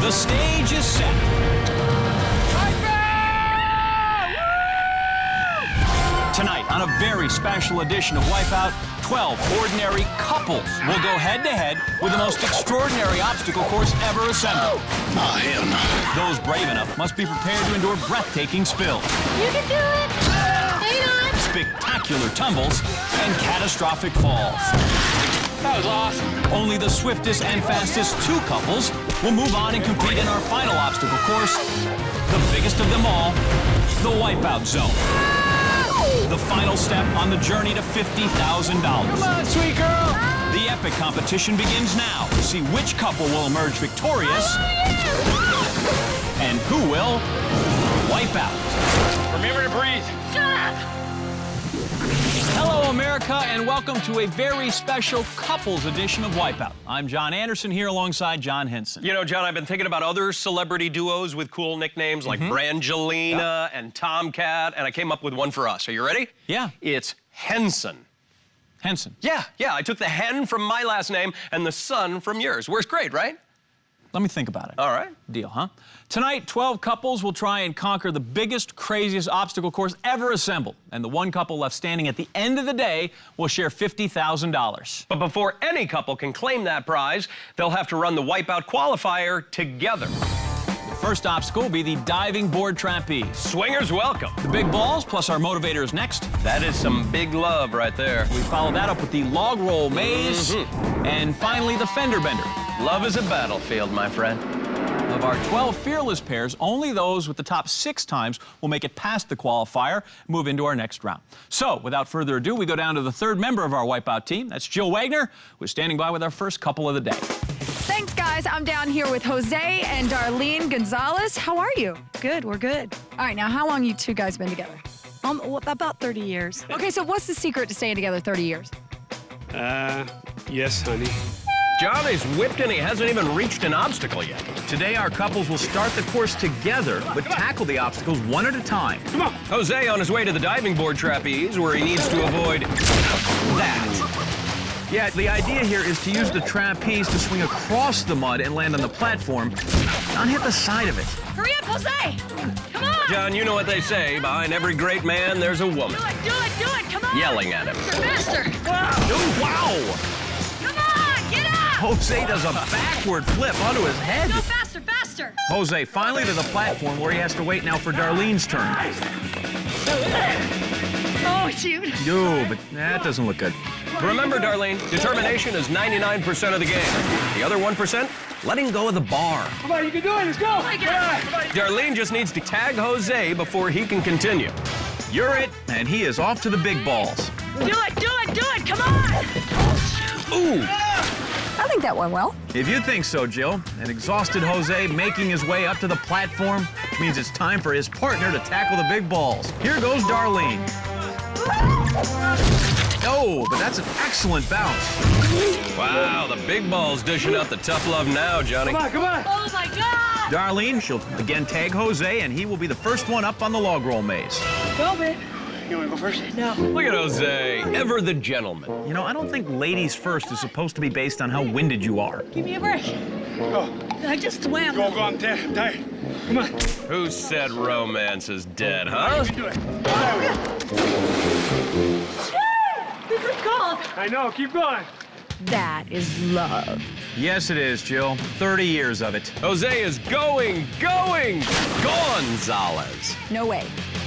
The stage is set. Tonight, on a very special edition of Wipeout, 12 ordinary couples will go head-to-head with the most extraordinary obstacle course ever assembled. Oh, hell no. Those brave enough must be prepared to endure breathtaking spills. You can do it! Hang on! Spectacular tumbles, and catastrophic falls. That was awesome. Only the swiftest and fastest two couples will move on and compete in our final obstacle course, the biggest of them all, the Wipeout Zone. The final step on the journey to $50,000. Come on, sweet girl. The epic competition begins now to see which couple will emerge victorious and who will wipe out. Remember to breathe. Shut up! Hello, America, and welcome to a very special couples edition of Wipeout. I'm John Anderson here alongside John Henson. You know, John, I've been thinking about other celebrity duos with cool nicknames like Brangelina and Tomcat, and I came up with one for us. Are you ready? Yeah. It's Henson. Henson. Yeah, I took the hen from my last name and the son from yours. Works great, right? Let me think about it. All right. Deal, huh? Tonight, 12 couples will try and conquer the biggest, craziest obstacle course ever assembled. And the one couple left standing at the end of the day will share $50,000. But before any couple can claim that prize, they'll have to run the Wipeout Qualifier together. The first obstacle will be the diving board trapeze. Swingers, welcome. The big balls plus our motivator is next. That is some big love right there. We follow that up with the log roll maze. And finally, the fender bender. Love is a battlefield, my friend. Of our 12 fearless pairs, only those with the top 6 times will make it past the qualifier and move into our next round. So, without further ado, we go down to the third member of our Wipeout team. That's Jill Wagner, who's standing by with our first couple of the day. Thanks, guys. I'm down here with Jose and Darlene Gonzalez. How are you? Good, we're good. All right, now how long you two guys been together? About 30 years. Okay, so what's the secret to staying together 30 years? Yes, honey. John is whipped and he hasn't even reached an obstacle yet. Today, our couples will start the course together, but tackle the obstacles one at a time. Come on. Jose on his way to the diving board trapeze where he needs to avoid that. Yeah, the idea here is to use the trapeze to swing across the mud and land on the platform, not hit the side of it. Hurry up, Jose! Come on! John, you know what they say, behind every great man, there's a woman. Do it! Come on! Yelling at him. Faster! Oh, wow! Come on! Get up! Jose does a backward flip onto his head. Go faster! Jose finally to the platform where he has to wait now for Darlene's turn. Oh, shoot! No, but that doesn't look good. Remember, Darlene, determination is 99% of the game. The other 1%, letting go of the bar. Come on, you can do it. Let's go. Oh, my God. Darlene just needs to tag Jose before he can continue. You're it, and he is off to the big balls. Do it! Come on! Ooh! I think that went well. If you think so, Jill, an exhausted Jose making his way up to the platform means it's time for his partner to tackle the big balls. Here goes Darlene. Oh, but that's an excellent bounce. Wow, the big ball's dishing out the tough love now, Johnny. Come on. Oh, my God! Darlene, she'll again tag Jose, and he will be the first one up on the log roll maze. Go, babe. You want to go first? No. Look at Jose, ever the gentleman. You know, I don't think ladies first is supposed to be based on how winded you are. Give me a break. Go. I just swam. Go, I'm tired. Come on. Who said romance is dead, huh? You can do it. This is cold. I know, keep going. That is love. Yes, it is, Jill. 30 years of it. Jose is going, Gonzalez. No way.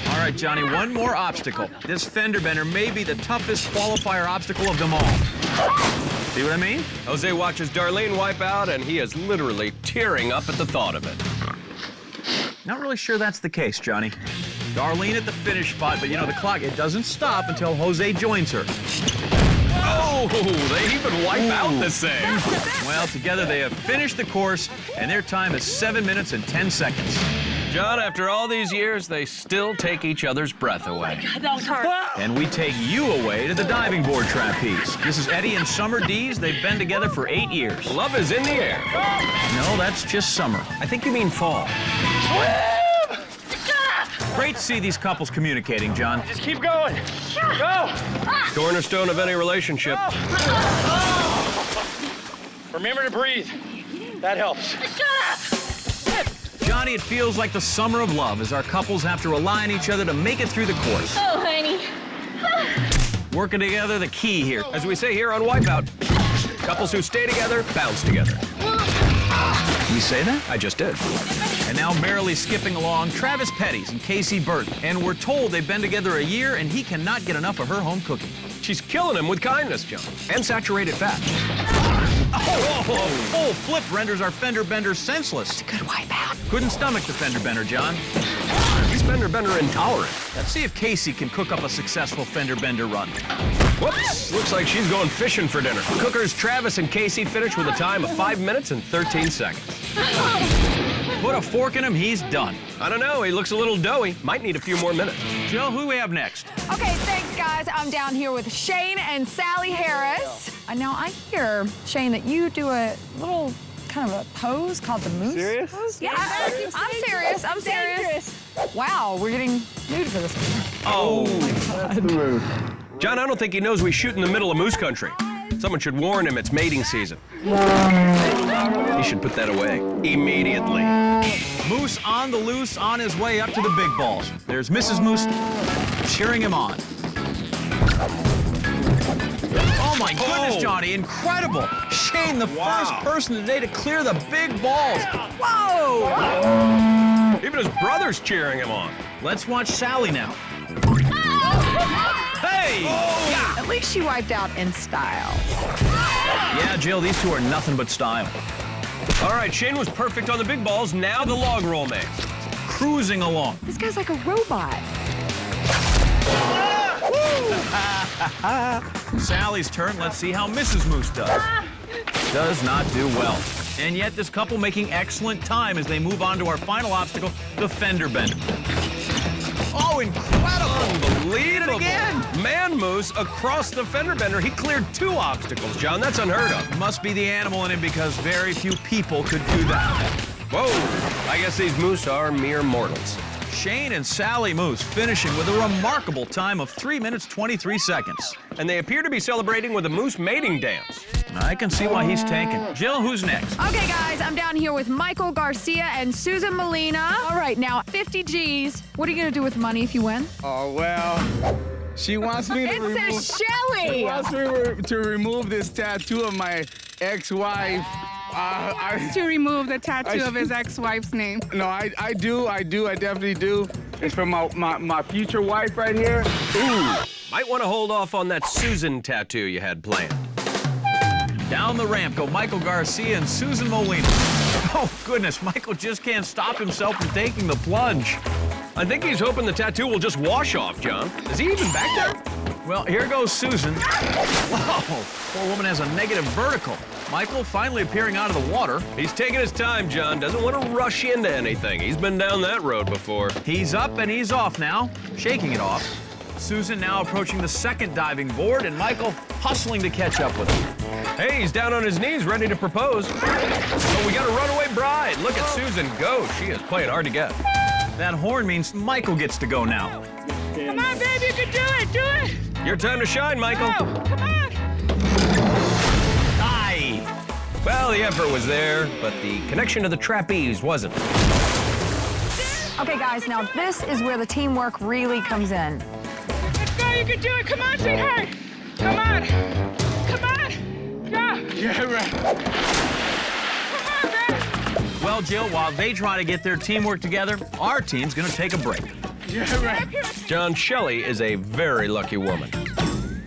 All right, Johnny, one more obstacle. This fender bender may be the toughest qualifier obstacle of them all. See what I mean? Jose watches Darlene wipe out, and he is literally tearing up at the thought of it. Not really sure that's the case, Johnny. Darlene at the finish spot, but you know, the clock, it doesn't stop until Jose joins her. Oh, they even wipe out the same. Well, together they have finished the course, and their time is 7 minutes and 10 seconds. John, after all these years, they still take each other's breath away. That was hard. And we take you away to the diving board trapeze. This is Eddie and Summer Dees. They've been together for 8 years. Love is in the air. No, that's just summer. I think you mean fall. Great to see these couples communicating, John. Just keep going. Go. Cornerstone of any relationship. Remember to breathe. That helps. Shut up! Johnny, it feels like the summer of love as our couples have to rely on each other to make it through the course. Oh, honey. Working together, the key here. As we say here on Wipeout, couples who stay together, bounce together. You say that? I just did. And now barely skipping along, Travis Petty's and Casey Burton. And we're told they've been together a year and he cannot get enough of her home cooking. She's killing him with kindness, John, and saturated fat. Oh, a full flip renders our fender bender senseless. Good wipeout. Couldn't stomach the fender bender, John. He's fender bender intolerant. Let's see if Casey can cook up a successful fender bender run. Whoops, looks like she's going fishing for dinner. Cookers Travis and Casey finish with a time of 5 minutes and 13 seconds. Put a fork in him, he's done. I don't know, he looks a little doughy. Might need a few more minutes. Jill, who do we have next? Okay, thanks, guys. I'm down here with Shane and Sally Harris. Now, I hear, Shane, that you do a little kind of a pose called the moose. Serious? Pose? Yeah, I'm serious. I'm serious. Wow, we're getting nude for this one. Oh. John, I don't think he knows we shoot in the middle of moose country. Someone should warn him it's mating season. He should put that away immediately. Moose on the loose, on his way up to the big balls. There's Mrs. Moose cheering him on. Oh my goodness, Johnny, incredible. Shane, the first person today to clear the big balls. Whoa! Even his brother's cheering him on. Let's watch Sally now. Hey! Yeah, at least she wiped out in style. Yeah, Jill, these two are nothing but style. All right, Shane was perfect on the big balls. Now the log roll man. Cruising along. This guy's like a robot. Sally's turn. Let's see how Mrs. Moose does. Does not do well. And yet this couple making excellent time as they move on to our final obstacle, the fender bender. Oh, incredible! Unbelievable. Again. Man moose across the fender bender. He cleared 2 obstacles, John. That's unheard of. Must be the animal in him because very few people could do that. Whoa, I guess these moose are mere mortals. Shane and Sally Moose finishing with a remarkable time of 3 minutes, 23 seconds. And they appear to be celebrating with a moose mating dance. I can see why he's tanking. Jill, who's next? Okay, guys, I'm down here with Michael Garcia and Susan Molina. All right, now, 50 G's. What are you going to do with money if you win? Oh, well, she wants me to It remove... says Shelly. She wants me to remove this tattoo of my ex-wife. To remove the tattoo of his ex-wife's name. No, I definitely do. It's from my future wife right here. Ooh, might want to hold off on that Susan tattoo you had planned. Down the ramp go Michael Garcia and Susan Molina. Oh, goodness, Michael just can't stop himself from taking the plunge. I think he's hoping the tattoo will just wash off, John. Is he even back there? Well, here goes Susan. Whoa, poor woman has a negative vertical. Michael finally appearing out of the water. He's taking his time, John. Doesn't want to rush into anything. He's been down that road before. He's up and he's off now, shaking it off. Susan now approaching the second diving board and Michael hustling to catch up with him. Hey, he's down on his knees, ready to propose. Oh, we got a runaway bride. Look at Susan go. She is playing hard to get. That horn means Michael gets to go now. Come on, baby, you can do it, do it. Your time to shine, Michael. Go, come on. Aye. Well, the effort was there, but the connection to the trapeze wasn't. Okay, guys, now this is where the teamwork really comes in. Let's go, you can do it. Come on, sweetheart. Come on. Come on. Go. Yeah, right. Come on, man. Well, Jill, while they try to get their teamwork together, our team's gonna take a break. Yeah, right. John, Shelley is a very lucky woman.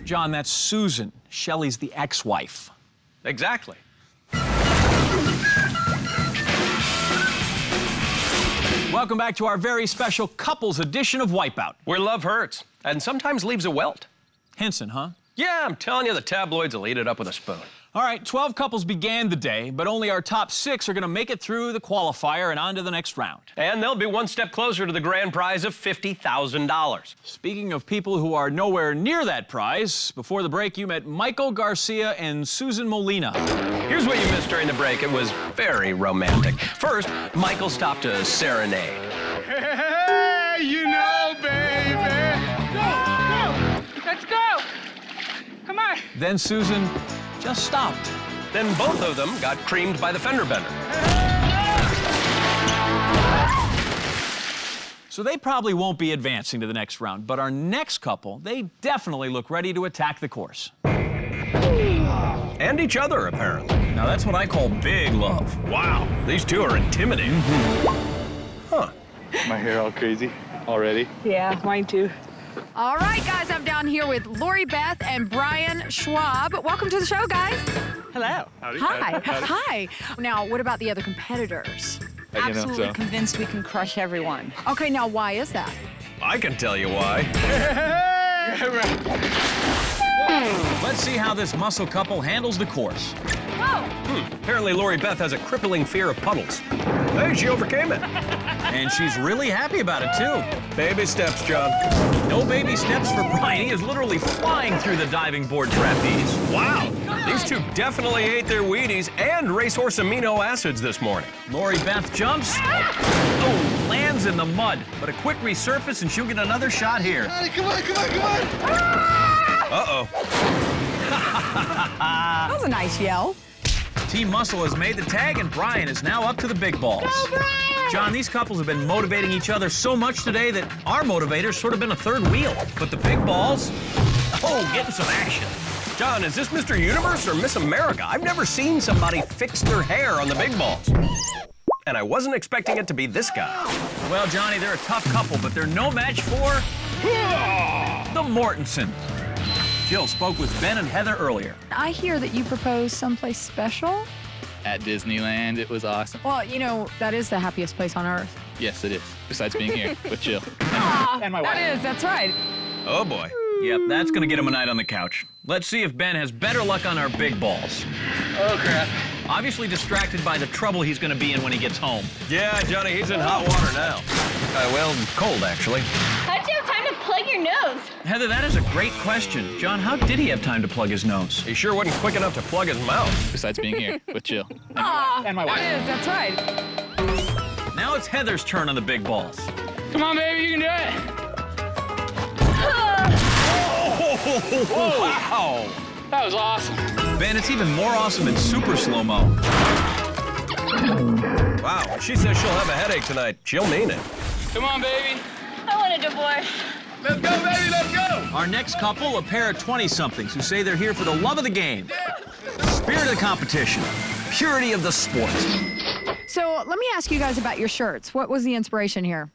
John, that's Susan. Shelley's the ex-wife. Exactly. Welcome back to our very special couples edition of Wipeout. Where love hurts, and sometimes leaves a welt. Henson, huh? Yeah, I'm telling you, the tabloids will eat it up with a spoon. All right, 12 couples began the day, but only our top 6 are going to make it through the qualifier and on to the next round. And they'll be one step closer to the grand prize of $50,000. Speaking of people who are nowhere near that prize, before the break you met Michael Garcia and Susan Molina. Here's what you missed during the break. It was very romantic. First, Michael stopped to serenade. Hey, you know, baby. Go. Let's go. Come on. Then Susan just stopped. Then both of them got creamed by the fender bender. So they probably won't be advancing to the next round, but our next couple, they definitely look ready to attack the course. And each other, apparently. Now that's what I call big love. Wow, these two are intimidating. Huh. My hair all crazy already. Yeah, mine too. All right, guys, I'm down here with Lori Beth and Brian Schwab. Welcome to the show, guys. Hello. Hi. Hi. Now, what about the other competitors? Absolutely convinced we can crush everyone. Okay, now why is that? I can tell you why. Let's see how this muscle couple handles the course. Apparently Lori Beth has a crippling fear of puddles. Hey, she overcame it. And she's really happy about it, too. Baby steps, John. No baby steps for Brian. He is literally flying through the diving board trapeze. Wow, these two definitely ate their Wheaties and racehorse amino acids this morning. Lori Beth jumps. Oh, lands in the mud. But a quick resurface and she'll get another shot here. Come on, come on, come on. Uh-oh. That was a nice yell. Team Muscle has made the tag, and Brian is now up to the big balls. Go, Brian! John, these couples have been motivating each other so much today that our motivator's sort of been a third wheel. But the big balls, getting some action. John, is this Mr. Universe or Miss America? I've never seen somebody fix their hair on the big balls. And I wasn't expecting it to be this guy. Well, Johnny, they're a tough couple, but they're no match for the Mortensen. Jill spoke with Ben and Heather earlier. I hear that you proposed someplace special. At Disneyland, it was awesome. Well, you know, that is the happiest place on earth. Yes, it is. Besides being here with Jill. And my wife. That is, that's right. Oh, boy. Yep, that's gonna get him a night on the couch. Let's see if Ben has better luck on our big balls. Oh, crap. Obviously distracted by the trouble he's gonna be in when he gets home. Yeah, Johnny, he's in hot water now. Well, cold, actually. How'd you have time to plug your nose? Heather, that is a great question. John, how did he have time to plug his nose? He sure wasn't quick enough to plug his mouth. Besides being here with Jill. And my wife. That is, that's right. Now it's Heather's turn on the big balls. Come on, baby, you can do it. Wow! That was awesome. Ben, it's even more awesome in super slow-mo. Wow, she says she'll have a headache tonight. She'll mean it. Come on, baby. I want a divorce. Let's go, baby, let's go. Our next couple, a pair of 20-somethings who say they're here for the love of the game, spirit of the competition, purity of the sport. So let me ask you guys about your shirts. What was the inspiration here?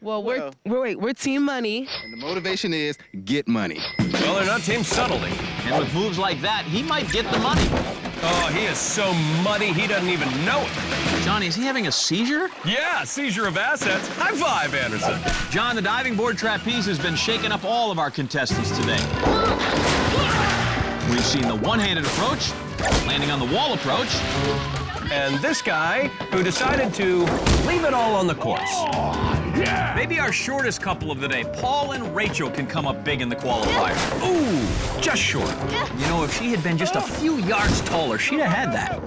Well, we're Team Money. And the motivation is get money. Well, they're not Team Subtlety. And with moves like that, he might get the money. Oh, he is so muddy, he doesn't even know it. Johnny, is he having a seizure? Yeah, seizure of assets. High five, Anderson. John, the diving board trapeze has been shaking up all of our contestants today. We've seen the one-handed approach, landing on the wall approach, And this guy who decided to leave it all on the course. Maybe our shortest couple of the day, Paul and Rachel, can come up big in the qualifier. Ooh, just short. You know, if she had been just a few yards taller, she'd have had that.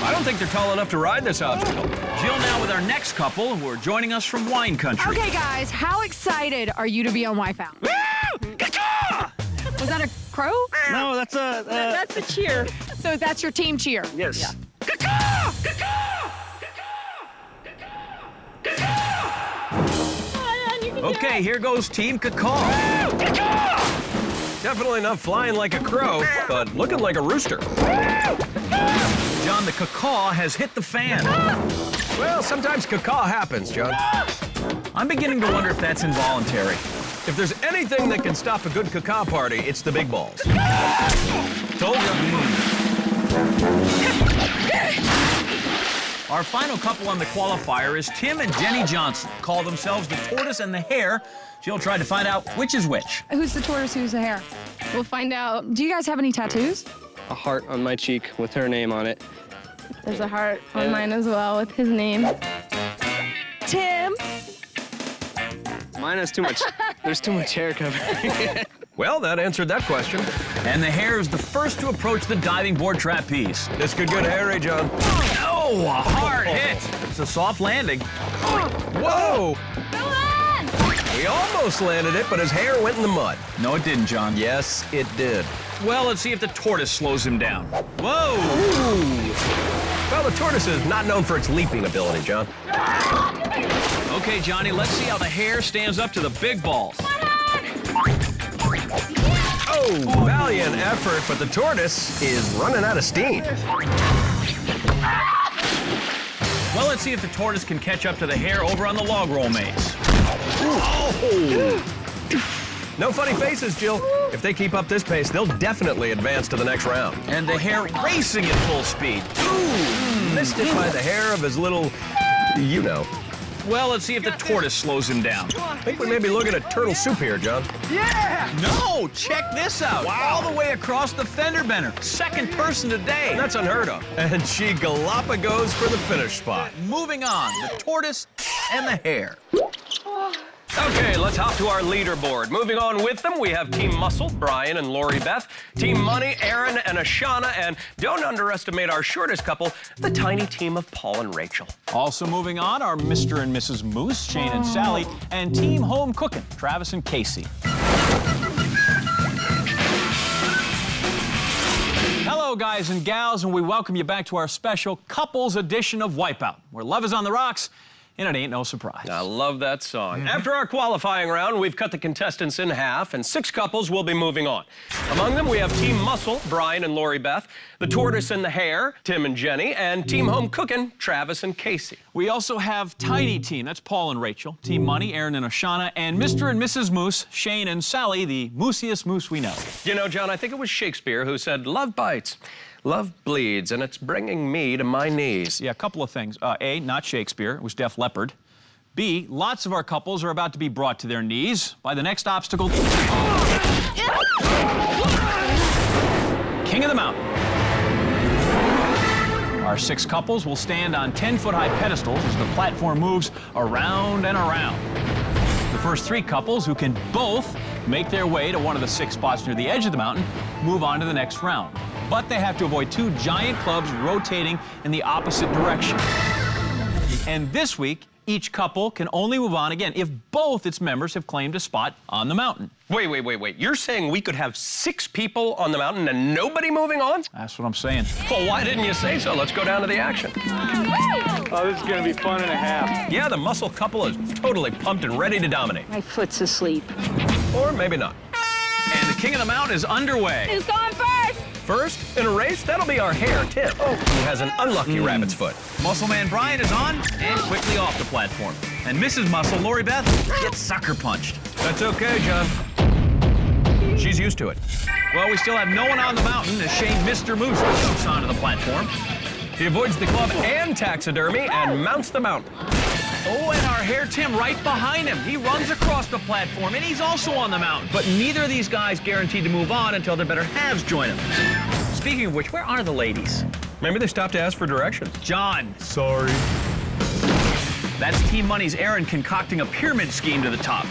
I don't think they're tall enough to ride this obstacle. Jill now with our next couple who are joining us from wine country. Okay, guys, how excited are you to be on Wipeout? Was that a crow? No, that's a. That's a cheer. So that's your team cheer? Yes. Yeah. Okay, here goes Team Cacaw. Definitely not flying like a crow, but looking like a rooster. John, the cacaw has hit the fan. Well, sometimes cacaw happens, John. I'm beginning to wonder if that's involuntary. If there's anything that can stop a good cacaw party, it's the big balls. Told you. Our final couple on the qualifier is Tim and Jenny Johnson. Call themselves the tortoise and the hare. Jill tried to find out which is which. Who's the tortoise, who's the hare? We'll find out. Do you guys have any tattoos? A heart on my cheek with her name on it. There's a heart on mine as well with his name. Tim? Mine has too much, there's too much hair covering. Well, that answered that question. And the hare is the first to approach the diving board trapeze. This could get hairy, John. Oh, a hard hit. It's a soft landing. Whoa! Go on! We almost landed it, but his hair went in the mud. No, it didn't, John. Yes, it did. Well, let's see if the tortoise slows him down. Whoa! Ooh. Well, the tortoise is not known for its leaping ability, John. Okay, Johnny, let's see how the hare stands up to the big balls. Oh, valiant effort, but the tortoise is running out of steam. Well, let's see if the tortoise can catch up to the hare over on the log roll maze. Oh! No funny faces, Jill. If they keep up this pace, they'll definitely advance to the next round. And the hare racing at full speed. Ooh! Missed it by the hair of his little, you know. Well, let's see if the tortoise slows him down. I think we may be looking at turtle soup here, John. No, check this out. Wow. All the way across the fender bender. Second person today. That's unheard of. And she Galapagos for the finish spot. Moving on, the tortoise and the hare. Okay, let's hop to our leaderboard. Moving on with them, we have Team Muscle, Brian and Lori Beth. Team Money, Aaron and Ashana. And don't underestimate our shortest couple, the tiny team of Paul and Rachel. Also moving on are Mr. and Mrs. Moose, Shane and Sally, and Team Home Cooking, Travis and Casey. Hello, guys and gals, and we welcome you back to our special couples edition of Wipeout, where love is on the rocks, and it ain't no surprise. I love that song. After our qualifying round, we've cut the contestants in half, and 6 couples will be moving on. Among them, we have Team Muscle, Brian and Lori Beth, the Tortoise and the Hare, Tim and Jenny, and Team Home Cooking, Travis and Casey. We also have Tiny Team, that's Paul and Rachel, Team Money, Aaron and Ashana, and Mr. and Mrs. Moose, Shane and Sally, the moosiest moose we know. You know, John, I think it was Shakespeare who said, "Love bites, love bleeds, and it's bringing me to my knees." Yeah, a couple of things. A, not Shakespeare, it was Def Leppard. B, lots of our couples are about to be brought to their knees by the next obstacle. King of the Mountain. Our 6 couples will stand on 10-foot-high pedestals as the platform moves around and around. The first 3 couples, who can both make their way to one of the 6 spots near the edge of the mountain, move on to the next round. But they have to avoid 2 giant clubs rotating in the opposite direction. And this week, each couple can only move on again if both its members have claimed a spot on the mountain. Wait. You're saying we could have 6 people on the mountain and nobody moving on? That's what I'm saying. Well, why didn't you say so? Let's go down to the action. Oh, this is gonna be fun and a half. Yeah, the muscle couple is totally pumped and ready to dominate. My foot's asleep. Or maybe not. And the King of the Mountain is underway. Who's going first? First, in a race, that'll be our hare, Tim, who has an unlucky rabbit's foot. Muscle Man Brian is on and quickly off the platform. And Mrs. Muscle, Lori Beth, gets sucker punched. That's okay, John. She's used to it. Well, we still have no one on the mountain as Shane Mr. Moose jumps onto the platform. He avoids the club and taxidermy and mounts the mountain. Oh, and our hare Tim right behind him. He runs across the platform, and he's also on the mountain. But neither of these guys guaranteed to move on until their better halves join them. Speaking of which, where are the ladies? Maybe they stopped to ask for directions. John. Sorry. That's Team Money's Aaron concocting a pyramid scheme to the top.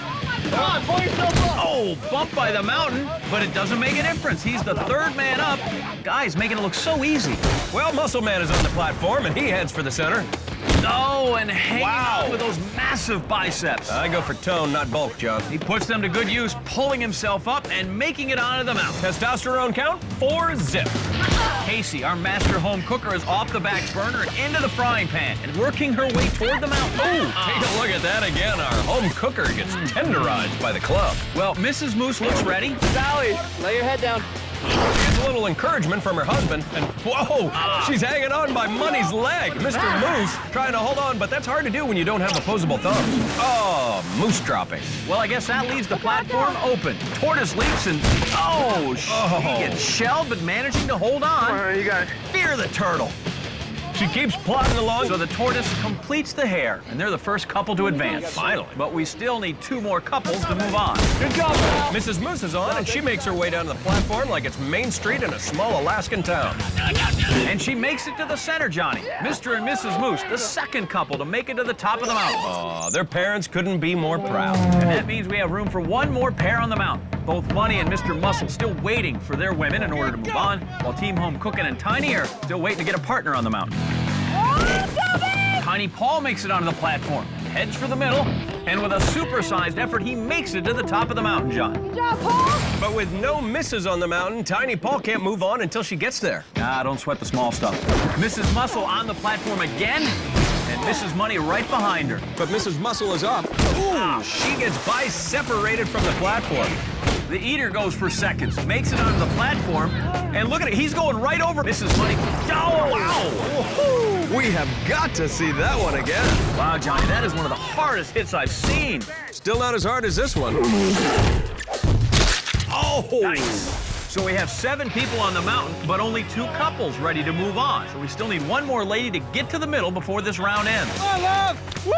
Come on, pull yourself up. Oh, bumped by the mountain, but it doesn't make a difference. He's the 3rd man up. Guys, making it look so easy. Well, Muscle Man is on the platform, and he heads for the center. Oh, and hanging out with those massive biceps. I go for tone, not bulk, John. He puts them to good use, pulling himself up and making it onto the mountain. Testosterone count, 4 zip. Casey, our master home cooker, is off the back burner and into the frying pan and working her way toward the mountain. Oh, take a look at that again. Our home cooker gets tenderized by the club. Well, Mrs. Moose looks ready. Sally, lay your head down. Gets a little encouragement from her husband, and whoa, she's hanging on by Money's leg. Mr. Moose trying to hold on, but that's hard to do when you don't have opposable thumbs. Oh, Moose dropping. Well, I guess that leaves the platform open. Tortoise leaps and, she gets shelled, but managing to hold on. All right, you got it. Fear the turtle. She keeps plodding along. So the tortoise completes the hare, and they're the first couple to advance. Finally. But we still need 2 more couples to move on. Good job, pal. Mrs. Moose is on, and she makes her way down to the platform like it's Main Street in a small Alaskan town. And she makes it to the center, Johnny. Mr. and Mrs. Moose, the 2nd couple to make it to the top of the mountain. Aw, their parents couldn't be more proud. And that means we have room for 1 more pair on the mountain. Both Money and Mr. Muscle still waiting for their women in order to move on, while Team Home Cooking and Tiny are still waiting to get a partner on the mountain. Tiny Paul makes it onto the platform, heads for the middle, and with a supersized effort, he makes it to the top of the mountain, John. Good job, Paul. But with no misses on the mountain, Tiny Paul can't move on until she gets there. Don't sweat the small stuff. Mrs. Muscle on the platform again, and Mrs. Money right behind her. But Mrs. Muscle is up. Ooh, she gets separated from the platform. The eater goes for seconds, makes it onto the platform, and look at it, he's going right over Mrs. Money. Oh, wow! We have got to see that one again. Wow, Johnny, that is one of the hardest hits I've seen. Still not as hard as this one. Oh! Nice. So we have 7 people on the mountain, but only 2 couples ready to move on. So we still need 1 more lady to get to the middle before this round ends. Woo!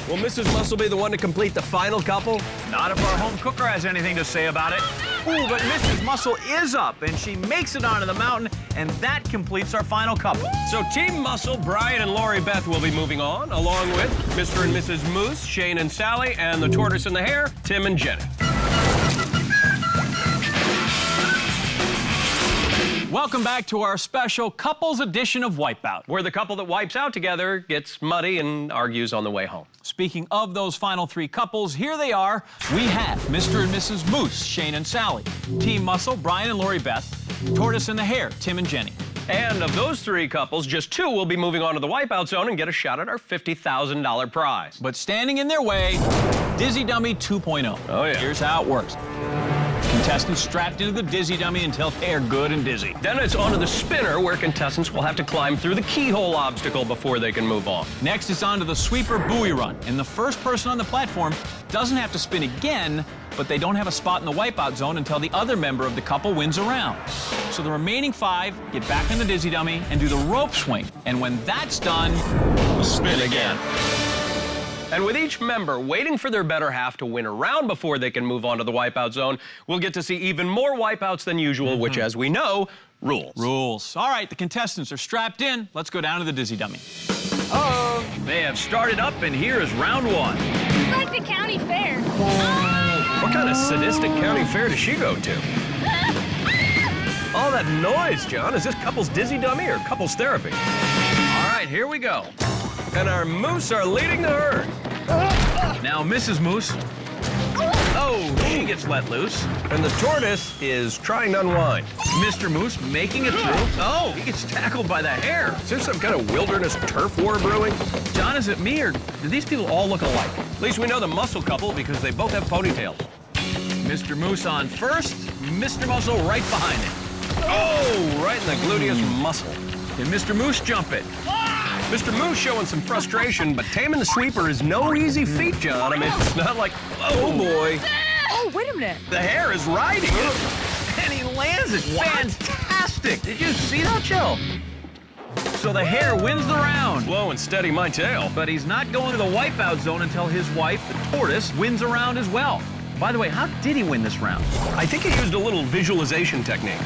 Will Mrs. Muscle be the one to complete the final couple? Not if our home cooker has anything to say about it. Ooh, but Mrs. Muscle is up, and she makes it onto the mountain, and that completes our final couple. So Team Muscle, Brian and Lori Beth will be moving on, along with Mr. and Mrs. Moose, Shane and Sally, and the tortoise and the hare, Tim and Jenny. Welcome back to our special couples edition of Wipeout, where the couple that wipes out together gets muddy and argues on the way home. Speaking of those final 3 couples, here they are. We have Mr. and Mrs. Moose, Shane and Sally. Team Muscle, Brian and Lori Beth. Tortoise and the hare, Tim and Jenny. And of those 3 couples, just 2 will be moving on to the Wipeout Zone and get a shot at our $50,000 prize. But standing in their way, Dizzy Dummy 2.0. Oh, yeah. Here's how it works. Contestants strapped into the Dizzy Dummy until they are good and dizzy. Then it's onto the spinner, where contestants will have to climb through the keyhole obstacle before they can move on. Next, it's onto the sweeper buoy run, and the first person on the platform doesn't have to spin again, but they don't have a spot in the Wipeout Zone until the other member of the couple wins a round. So the remaining 5 get back in the Dizzy Dummy and do the rope swing, and when that's done, spin again. And with each member waiting for their better half to win a round before they can move on to the Wipeout Zone, we'll get to see even more wipeouts than usual, which, as we know, rules. All right, the contestants are strapped in. Let's go down to the Dizzy Dummy. Uh-oh. They have started up, and here is round 1. It's like the county fair. What kind of sadistic county fair does she go to? All that noise, John. Is this couples Dizzy Dummy or couples therapy? All right, here we go. And our moose are leading the herd. Now, Mrs. Moose. Oh, she gets let loose. And the tortoise is trying to unwind. Mr. Moose making it through. Oh, he gets tackled by the hare. Is there some kind of wilderness turf war brewing? John, is it me, or do these people all look alike? At least we know the muscle couple because they both have ponytails. Mr. Moose on first, Mr. Muscle right behind him. Oh, right in the gluteus muscle. Can Mr. Moose jump it? Mr. Moose showing some frustration, but taming the sweeper is no easy feat, John. I mean, it's not like, oh boy. Oh, wait a minute. The hare is riding it. And he lands it. Fantastic. Did you see that, Joe? So the hare wins the round. Slow and steady my tail. But he's not going to the Wipeout Zone until his wife, the tortoise, wins a round as well. By the way, how did he win this round? I think he used a little visualization technique.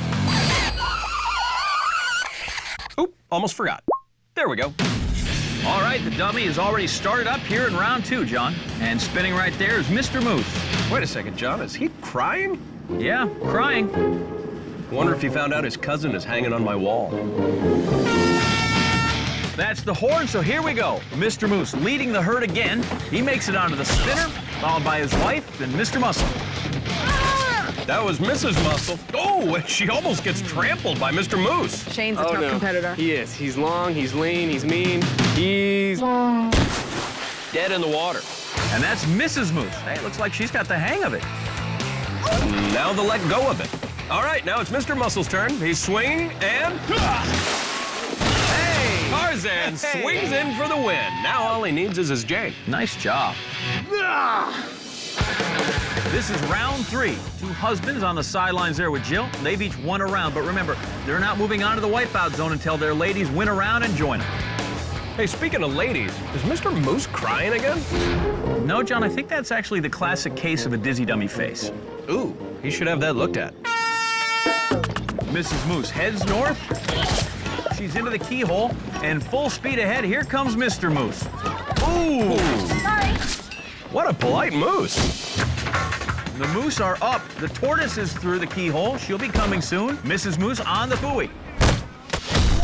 Oop, almost forgot. There we go. All right, the dummy is already started up here in round 2, John. And spinning right there is Mr. Moose. Wait a second, John. Is he crying? Yeah, crying. Wonder if he found out his cousin is hanging on my wall. That's the horn, so here we go. Mr. Moose leading the herd again. He makes it onto the spinner, followed by his wife and Mr. Muscle. That was Mrs. Muscle. Oh, and she almost gets trampled by Mr. Moose. Shane's a tough competitor. He is. He's long, he's lean, he's mean, he's dead in the water. And that's Mrs. Moose. Hey, it looks like she's got the hang of it. Now the let go of it. All right, now it's Mr. Muscle's turn. He's swinging and... Hey! Tarzan swings in for the win. Now all he needs is his Jane. Nice job. This is round 3. 2 husbands on the sidelines there with Jill. They've each won a round, but remember, they're not moving on to the Wipeout Zone until their ladies win a round and join them. Hey, speaking of ladies, is Mr. Moose crying again? No, John, I think that's actually the classic case of a Dizzy Dummy face. Ooh, he should have that looked at. Mrs. Moose heads north. She's into the keyhole, and full speed ahead, here comes Mr. Moose. Ooh! Sorry. What a polite moose. The moose are up. The tortoise is through the keyhole. She'll be coming soon. Mrs. Moose on the buoy.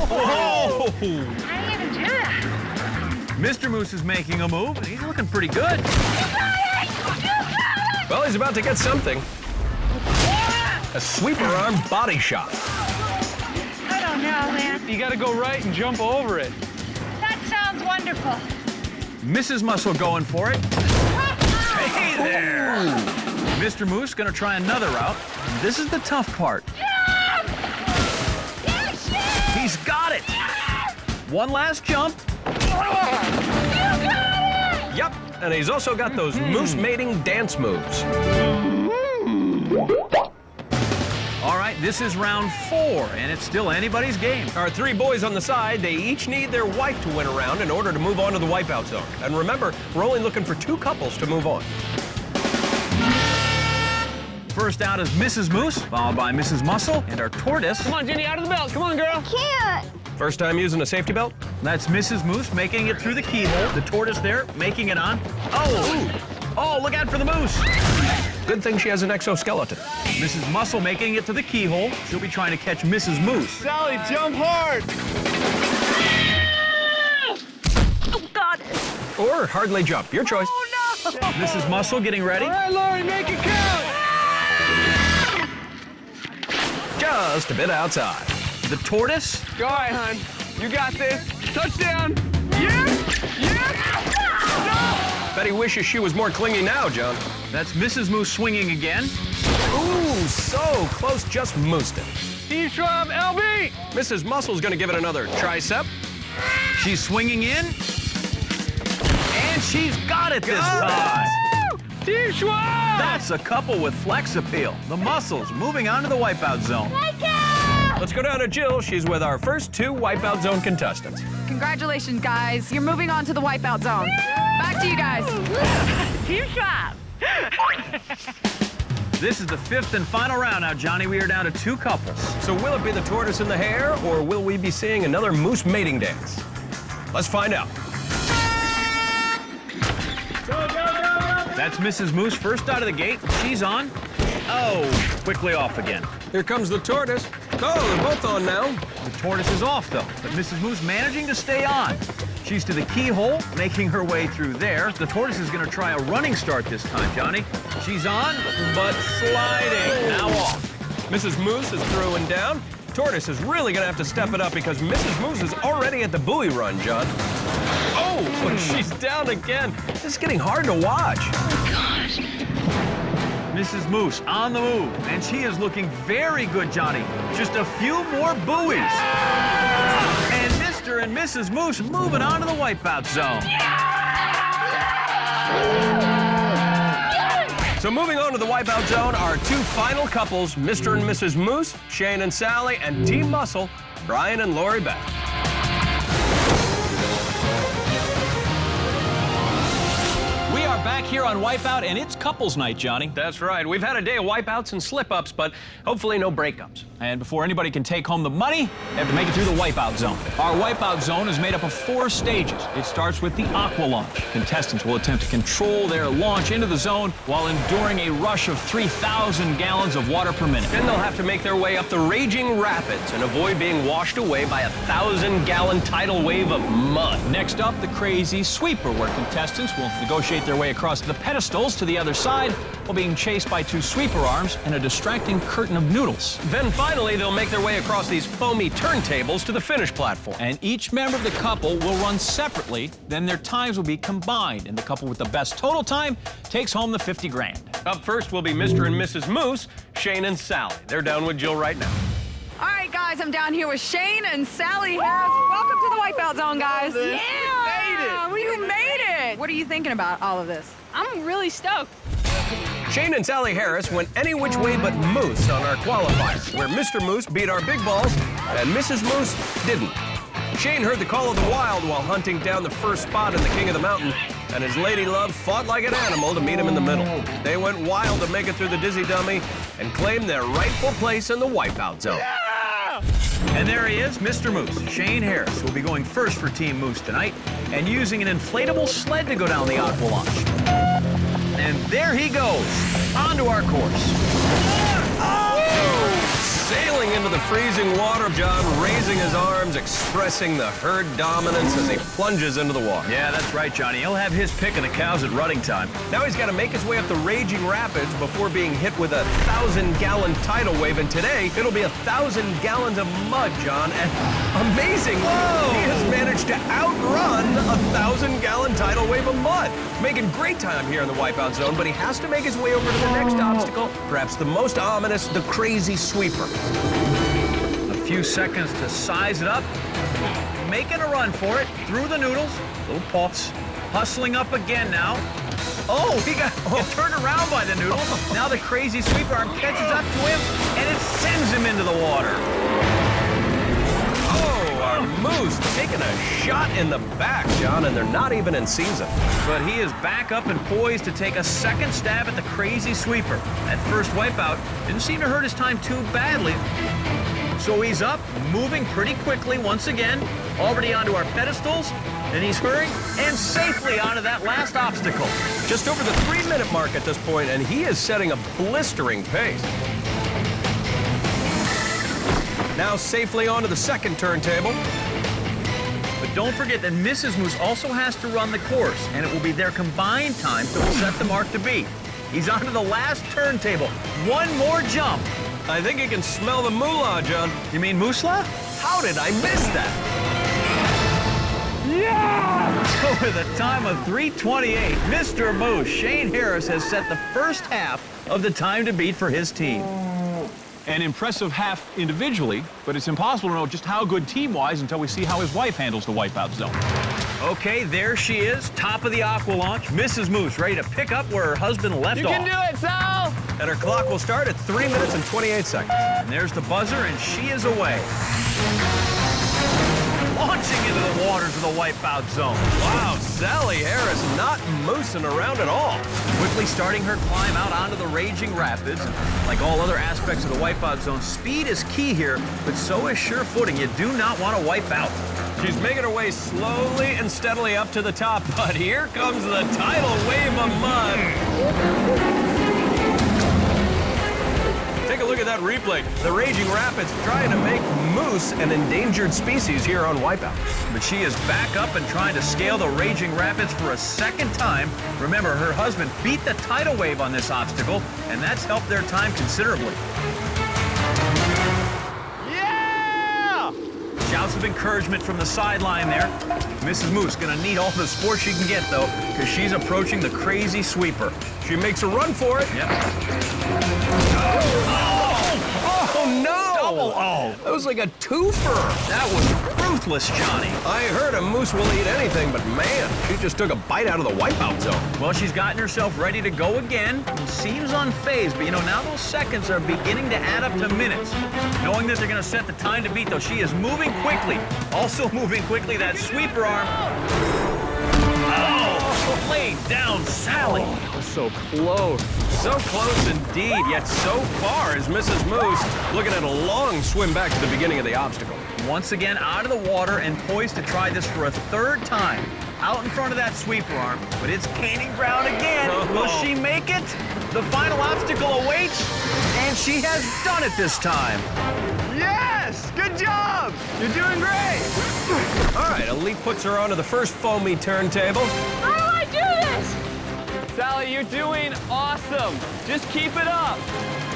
Whoa! I didn't even do that. Mr. Moose is making a move, and he's looking pretty good. Well, he's about to get something. A sweeper arm body shot. I don't know, man. You got to go right and jump over it. That sounds wonderful. Mrs. Muscle going for it. Hey there! Mr. Moose gonna try another route. This is the tough part. He's got it! One last jump. Yep, and he's also got those moose mating dance moves. All right, this is round 4, and it's still anybody's game. Our 3 boys on the side, they each need their wife to win a round in order to move on to the wipeout zone. And remember, we're only looking for 2 couples to move on. First out is Mrs. Moose, followed by Mrs. Muscle and our tortoise. Come on, Jenny, out of the belt. Come on, girl. Cute. First time using a safety belt? That's Mrs. Moose making it through the keyhole. The tortoise there making it on. Oh! Oh, look out for the moose! Good thing she has an exoskeleton. Mrs. Muscle making it to the keyhole. She'll be trying to catch Mrs. Moose. Sally, jump hard. Oh, God. Or hardly jump, your choice. Oh, no. Mrs. Muscle getting ready. All right, Lori, make it count. Just a bit outside. The tortoise. Go ahead, hon. You got this. Touchdown. Yeah. Bet he wishes she was more clingy now, John. That's Mrs. Moose swinging again. Ooh, so close, just moosed it. Steve Schwab, LB. Mrs. Muscle's gonna give it another tricep. She's swinging in. And she's got it this time. Steve Schwab. That's a couple with flex appeal. The Muscles moving on to the wipeout zone. Let's go down to Jill. She's with our first 2 wipeout zone contestants. Congratulations, guys. You're moving on to the wipeout zone. Back to you guys. Team Schwab. This is the 5th and final round now, Johnny. We are down to 2 couples. So will it be the tortoise and the hare, or will we be seeing another moose mating dance? Let's find out. That's Mrs. Moose first out of the gate. She's on. Oh, quickly off again. Here comes the tortoise. Oh, they're both on now. The tortoise is off, though, but Mrs. Moose managing to stay on. She's to the keyhole, making her way through there. The tortoise is going to try a running start this time, Johnny. She's on, but sliding. Now off. Mrs. Moose is through and down. Tortoise is really going to have to step it up because Mrs. Moose is already at the buoy run, John. Oh, she's down again. This is getting hard to watch. Mrs. Moose on the move, and she is looking very good, Johnny. Just a few more buoys. And Mr. and Mrs. Moose moving on to the wipeout zone. So moving on to the wipeout zone, our 2 final couples, Mr. and Mrs. Moose, Shane and Sally, and Team Muscle, Brian and Lori Beth. We are back here on Wipeout, and it's couples night, Johnny. That's right. We've had a day of wipeouts and slip-ups, but hopefully no breakups. And before anybody can take home the money, they have to make it through the wipeout zone. Our wipeout zone is made up of 4 stages. It starts with the aqua launch. Contestants will attempt to control their launch into the zone while enduring a rush of 3,000 gallons of water per minute. Then they'll have to make their way up the raging rapids and avoid being washed away by a 1,000-gallon tidal wave of mud. Next up, the crazy sweeper, where contestants will negotiate their way across the pedestals to the other side while being chased by 2 sweeper arms and a distracting curtain of noodles. Then finally, they'll make their way across these foamy turntables to the finish platform. And each member of the couple will run separately, then their times will be combined, and the couple with the best total time takes home the 50 grand. Up first will be Mr. and Mrs. Moose, Shane and Sally. They're down with Jill right now. All right, guys, I'm down here with Shane and Sally Harris. Welcome to the wipeout zone, guys. Yeah, we made it. What are you thinking about all of this? I'm really stoked. Shane and Sally Harris went any which way but moose on our qualifier, where Mr. Moose beat our big balls and Mrs. Moose didn't. Shane heard the call of the wild while hunting down the first spot in the King of the Mountain, and his lady love fought like an animal to meet him in the middle. They went wild to make it through the dizzy dummy and claim their rightful place in the wipeout zone. And there he is, Mr. Moose. Shane Harris will be going first for Team Moose tonight and using an inflatable sled to go down the aqua launch. And there he goes, onto our course. Oh! sailing into the freezing water. John raising his arms, expressing the herd dominance as he plunges into the water. Yeah, that's right, Johnny. He'll have his pick of the cows at running time. Now he's got to make his way up the raging rapids before being hit with a 1,000-gallon tidal wave. And today, it'll be 1,000 gallons of mud, John. And amazingly, he has managed to outrun a 1,000-gallon tidal wave of mud. Making great time here in the Wipeout Zone, but he has to make his way over to the next obstacle, perhaps the most ominous, the crazy sweeper. A few seconds to size it up. Making a run for it. Through the noodles. Little pulse. Hustling up again now. Oh, he got turned around by the noodles. Now the crazy sweeper arm catches up to him, and it sends him into the water. Our moose taking a shot in the back, John, and they're not even in season. But he is back up and poised to take a second stab at the crazy sweeper. That first wipeout didn't seem to hurt his time too badly. So he's up, moving pretty quickly once again, already onto our pedestals, and he's hurrying and safely onto that last obstacle. Just over the 3-minute mark at this point, and he is setting a blistering pace. Now safely onto the second turntable. But don't forget that Mrs. Moose also has to run the course, and it will be their combined times that will set the mark to beat. He's onto the last turntable. One more jump. I think he can smell the moolah, John. You mean moosla? How did I miss that? Yeah! So with a time of 3:28, Mr. Moose, Shane Harris, has set the first half of the time to beat for his team. An impressive half individually, but it's impossible to know just how good team-wise until we see how his wife handles the Wipeout Zone. Okay, there she is, top of the aqua launch. Mrs. Moose ready to pick up where her husband left off. You can do it, Sal! And her clock will start at 3 minutes and 28 seconds. And there's the buzzer, and she is away. Launching into the waters of the Wipeout Zone. Wow, Sally Harris not moosing around at all. Quickly starting her climb out onto the raging rapids. And like all other aspects of the Wipeout Zone, speed is key here, but so is sure footing. You do not want to wipe out. She's making her way slowly and steadily up to the top, but here comes the tidal wave of mud. Take a look at that replay. The raging rapids trying to make moose an endangered species here on Wipeout. But she is back up and trying to scale the raging rapids for a second time. Remember, her husband beat the tidal wave on this obstacle, and that's helped their time considerably. Yeah! Shouts of encouragement from the sideline there. Mrs. Moose gonna need all the support she can get, though, because she's approaching the crazy sweeper. She makes a run for it. Yep. Oh, no! Double O. That was like a twofer. That was ruthless, Johnny. I heard a moose will eat anything, but man, she just took a bite out of the Wipeout Zone. Well, she's gotten herself ready to go again. Seems unfazed, but now those seconds are beginning to add up to minutes. Knowing that they're going to set the time to beat, though, she is moving quickly. Also moving quickly, that sweeper arm. Oh, laid down Sally. That was so close. So close indeed, yet so far is Mrs. Moose looking at a long swim back to the beginning of the obstacle. Once again out of the water and poised to try this for a third time. Out in front of that sweeper arm, but it's gaining ground again. Will she make it? The final obstacle awaits, and she has done it this time. Yes! Good job! You're doing great! All right, Elite puts her onto the first foamy turntable. How do I do this? Sally, you're doing awesome. Just keep it up.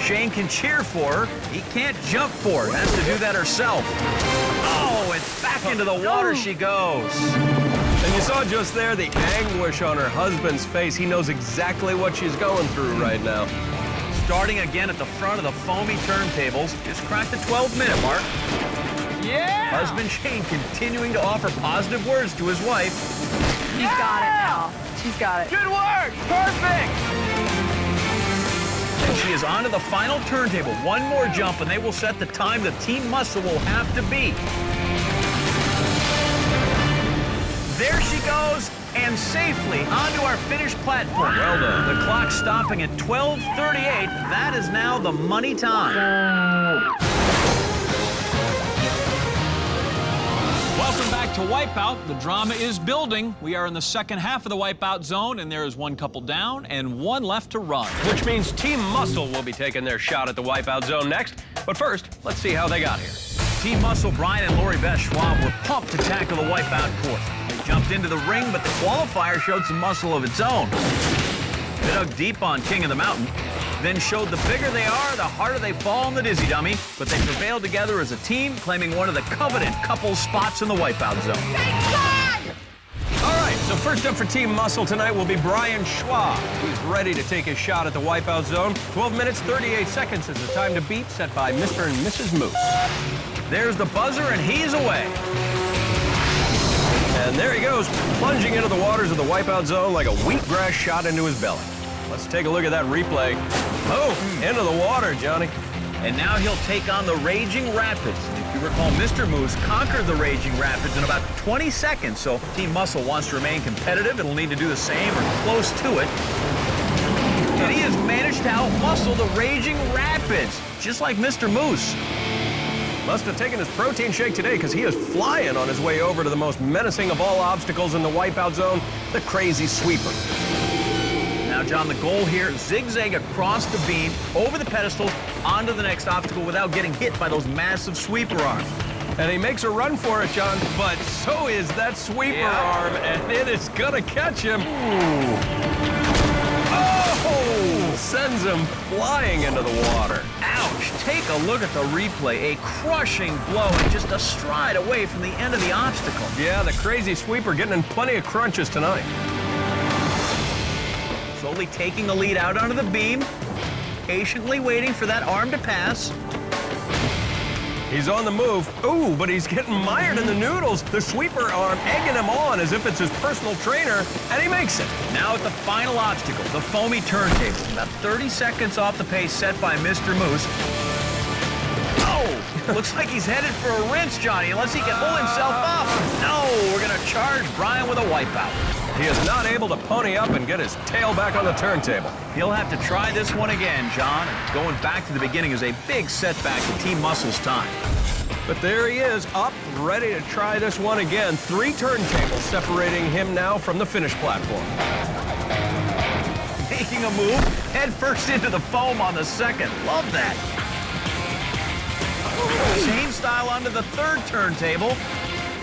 Shane can cheer for her. He can't jump for her. Has to do that herself. Oh, and back into the water she goes. And you saw just there the anguish on her husband's face. He knows exactly what she's going through right now. Starting again at the front of the foamy turntables, just cracked the 12-minute mark. Yeah! Husband Shane continuing to offer positive words to his wife. She's got it now. She's got it. Good work! Perfect! And she is onto the final turntable. One more jump, and they will set the time the Team Muscle will have to beat. There she goes, and safely onto our finished platform. Well done. The clock stopping at 12:38. That is now the money time. Welcome back to Wipeout. The drama is building. We are in the second half of the Wipeout Zone, and there is one couple down and one left to run. Which means Team Muscle will be taking their shot at the Wipeout Zone next. But first, let's see how they got here. Team Muscle, Brian and Lori Beth Schwab were pumped to tackle the Wipeout course. They jumped into the ring, but the qualifier showed some muscle of its own. They dug deep on King of the Mountain, then showed the bigger they are, the harder they fall in the dizzy dummy, but they prevailed together as a team, claiming one of the coveted couple spots in the Wipeout zone. All right, so first up for Team Muscle tonight will be Brian Schwab. He's ready to take his shot at the Wipeout zone. 12 minutes, 38 seconds is the time to beat, set by Mr. and Mrs. Moose. There's the buzzer, and he's away. And there he goes, plunging into the waters of the Wipeout zone like a wheatgrass shot into his belly. Let's take a look at that replay. Oh, into the water, Johnny. And now he'll take on the Raging Rapids. If you recall, Mr. Moose conquered the Raging Rapids in about 20 seconds, so Team Muscle wants to remain competitive. It'll need to do the same or close to it. And he has managed to outmuscle the Raging Rapids, just like Mr. Moose. Must have taken his protein shake today because he is flying on his way over to the most menacing of all obstacles in the Wipeout zone, the Crazy Sweeper. Now, John, the goal here, zigzag across the beam, over the pedestals, onto the next obstacle without getting hit by those massive sweeper arms. And he makes a run for it, John, but so is that sweeper arm, and it is gonna catch him. Oh! Sends him flying into the water. Ouch! Take a look at the replay. A crushing blow and just a stride away from the end of the obstacle. Yeah, the Crazy Sweeper getting in plenty of crunches tonight. Slowly taking the lead out onto the beam, patiently waiting for that arm to pass. He's on the move. Ooh, but he's getting mired in the noodles. The sweeper arm egging him on as if it's his personal trainer, and he makes it. Now at the final obstacle, the foamy turntable. About 30 seconds off the pace set by Mr. Moose. Oh, looks like he's headed for a rinse, Johnny, unless he can pull himself up. No, we're gonna charge Brian with a wipeout. He is not able to pony up and get his tail back on the turntable. He'll have to try this one again, John. And going back to the beginning is a big setback to Team Muscle's time. But there he is, up, ready to try this one again. 3 turntables separating him now from the finish platform. Making a move, head first into the foam on the second. Love that. Same style onto the 3rd turntable.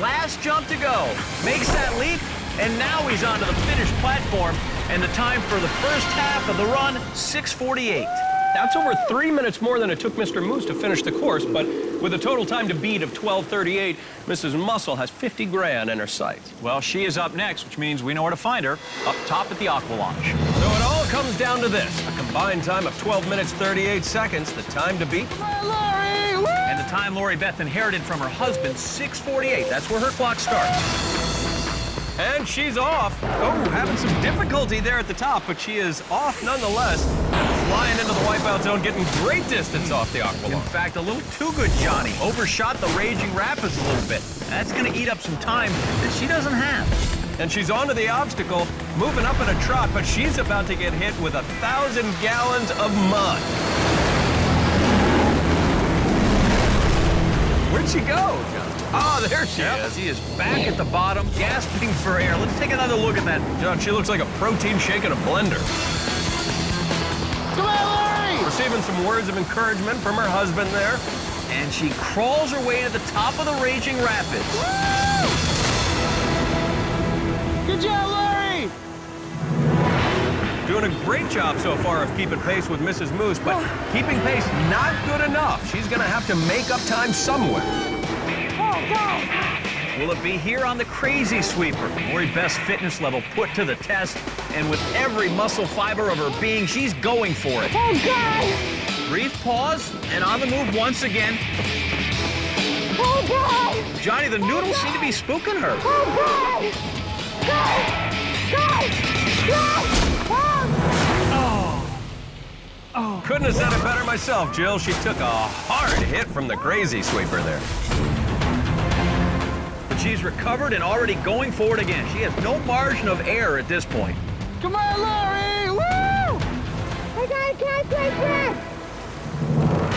Last jump to go. Makes that leap. And now he's onto the finished platform, and the time for the first half of the run, 6:48. That's over 3 minutes more than it took Mr. Moose to finish the course, but with a total time to beat of 12:38, Mrs. Muscle has 50 grand in her sights. Well, she is up next, which means we know where to find her, up top at the Aqua Launch. So it all comes down to this, a combined time of 12 minutes, 38 seconds, the time to beat. And the time Lori Beth inherited from her husband, 6:48. That's where her clock starts. And she's off. Oh, having some difficulty there at the top, but she is off nonetheless. Flying into the Wipeout zone, getting great distance off the Aqua In Launch. fact, a little too good, Johnny. Overshot the Raging Rapids a little bit. That's going to eat up some time that she doesn't have. And she's onto the obstacle, moving up in a trot, but she's about to get hit with 1,000 gallons of mud. Where'd she go, John? Oh, there she is. She is back at the bottom, gasping for air. Let's take another look at that. John, she looks like a protein shake in a blender. Come on, Lori! Receiving some words of encouragement from her husband there. And she crawls her way to the top of the Raging Rapids. Woo! Good job, Lori! Doing a great job so far of keeping pace with Mrs. Moose, but keeping pace not good enough. She's going to have to make up time somewhere. Will it be here on the Crazy Sweeper? Lori Beth's fitness level put to the test, and with every muscle fiber of her being, she's going for it. Oh, God! Brief pause, and on the move once again. Oh, God! Johnny, the noodles seem to be spooking her. Oh, God! God! God! Oh. Couldn't have said it better myself, Jill. She took a hard hit from the Crazy Sweeper there. But she's recovered and already going forward again. She has no margin of error at this point. Come on, Lori! Woo! I gotta catch my breath!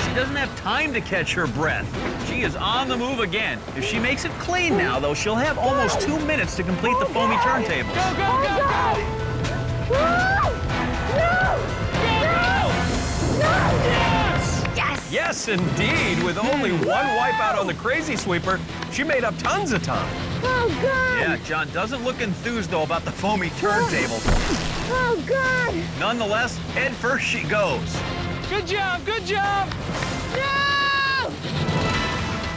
She doesn't have time to catch her breath. She is on the move again. If she makes it clean now, though, she'll have almost 2 minutes to complete the foamy turntable. Go, go, go, go! No! No! Yes! Yes, Yes, indeed. With only one wipeout on the crazy sweeper, she made up tons of time. Oh, God. Yeah, John doesn't look enthused, though, about the foamy turntable. Oh, God. Nonetheless, head first she goes. Good job, good job. No!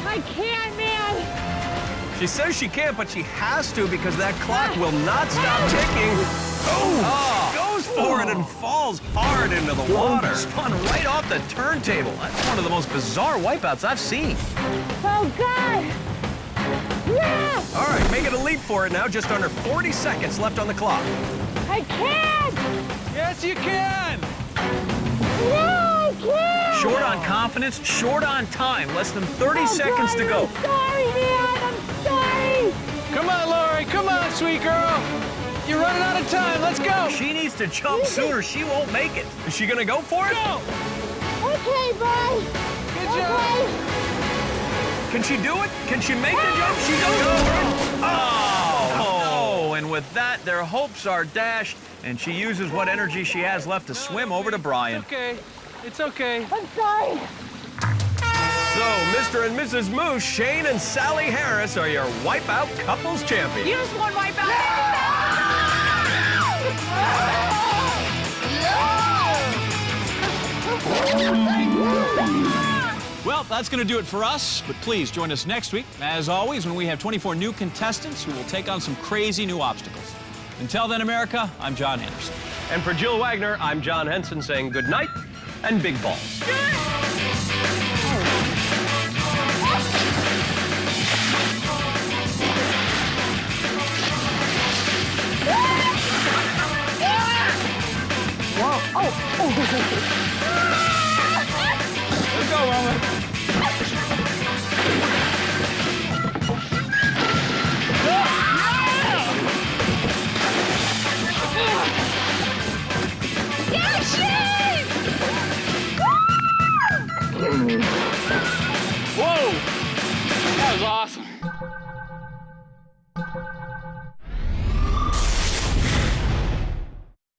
I can't, man. She says she can't, but she has to because that clock will not stop ticking. Oh, goes for it and falls hard into the water. Spun right off the turntable. That's one of the most bizarre wipeouts I've seen. Oh, God. Yeah! All right, making a leap for it now. Just under 40 seconds left on the clock. I can't! Yes, you can. No, I can't! Short on confidence, short on time. Less than 30 seconds God, to go. I'm sorry, man. I'm sorry. Come on, Lori. Come on, sweet girl. You're running out of time. Let's go. She needs to jump sooner. She won't make it. Is she gonna go for it? Go. Okay, bye. Good job. Okay. Can she do it? Can she make the jump? She goes for it. Oh, and with that, their hopes are dashed, and she uses what energy she has left to swim over to Brian. It's okay. It's okay. I'm sorry. So, Mr. and Mrs. Moose, Shane and Sally Harris are your Wipeout Couples Champions. You just won Wipeout. Well, that's going to do it for us, but please join us next week, as always, when we have 24 new contestants who will take on some crazy new obstacles. Until then, America, I'm John Anderson. And for Jill Wagner, I'm John Henson saying good night and big balls. Whoa. Oh. Let's go, Roman.